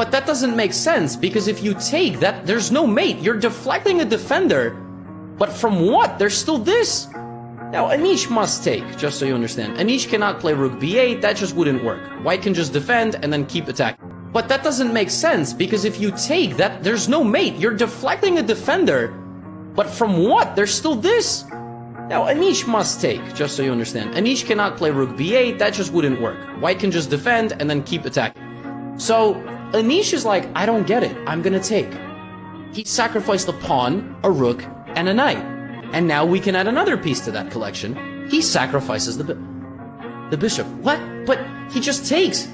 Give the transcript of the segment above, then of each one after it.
But that doesn't make sense, because if you take that, there's no mate. You're deflecting a defender. But from what? There's still this. Now, Anish must take, just so you understand. Anish cannot play rook b8, that just wouldn't work. White can just defend and then keep attacking. But that doesn't make sense, because if you take that, there's no mate. You're deflecting a defender. But from what? There's still this. Now, Anish must take, just so you understand. Anish cannot play rook b8, that just wouldn't work. White can just defend and then keep attacking. So, Anish is like, I don't get it, I'm gonna take. He sacrificed a pawn, a rook, and a knight. And now we can add another piece to that collection. He sacrifices the bishop. What? But he just takes.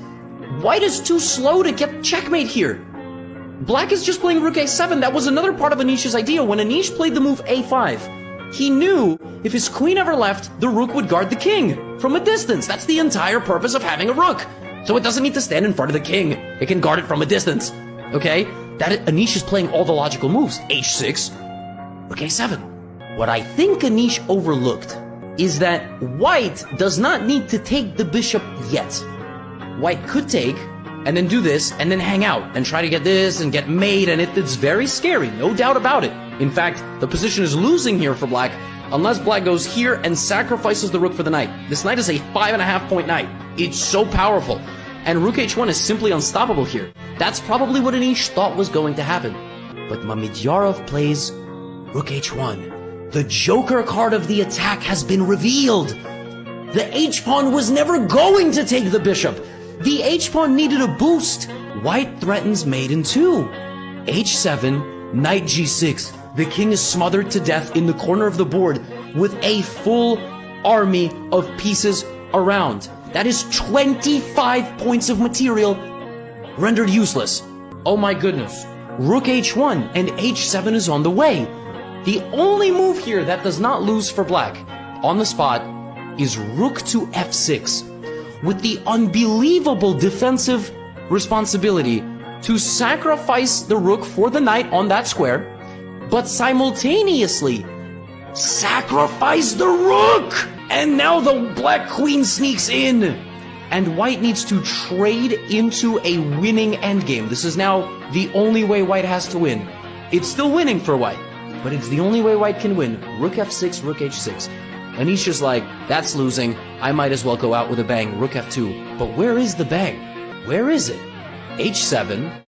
White is too slow to get checkmate here. Black is just playing rook a7. That was another part of Anish's idea. When Anish played the move a5, he knew if his queen ever left, the rook would guard the king from a distance. That's the entire purpose of having a rook. So it doesn't need to stand in front of the king. It can guard it from a distance. Okay? Anish is playing all the logical moves. h6, rook a7. What I think Anish overlooked is that White does not need to take the bishop yet. White could take, and then do this, and then hang out, and try to get this, and get mate, and it's very scary, no doubt about it. In fact, the position is losing here for Black, unless Black goes here and sacrifices the rook for the knight. This knight is a 5.5 point knight. It's so powerful. And rook h1 is simply unstoppable here. That's probably what Anish thought was going to happen. But Mamedyarov plays rook h1. The joker card of the attack has been revealed. The h-pawn was never going to take the bishop. The h-pawn needed a boost. White threatens mate in 2. h7, knight g6. The king is smothered to death in the corner of the board with a full army of pieces around. That is 25 points of material rendered useless. Oh my goodness. Rook h1 and h7 is on the way. The only move here that does not lose for Black on the spot is rook to f6, with the unbelievable defensive responsibility to sacrifice the rook for the knight on that square, but simultaneously sacrifice the rook! And now the Black queen sneaks in! And White needs to trade into a winning endgame. This is now the only way White has to win. It's still winning for White, but it's the only way White can win. Rook f6, rook h6. Anish is like, that's losing. I might as well go out with a bang. Rook f2. But where is the bang? Where is it? h7.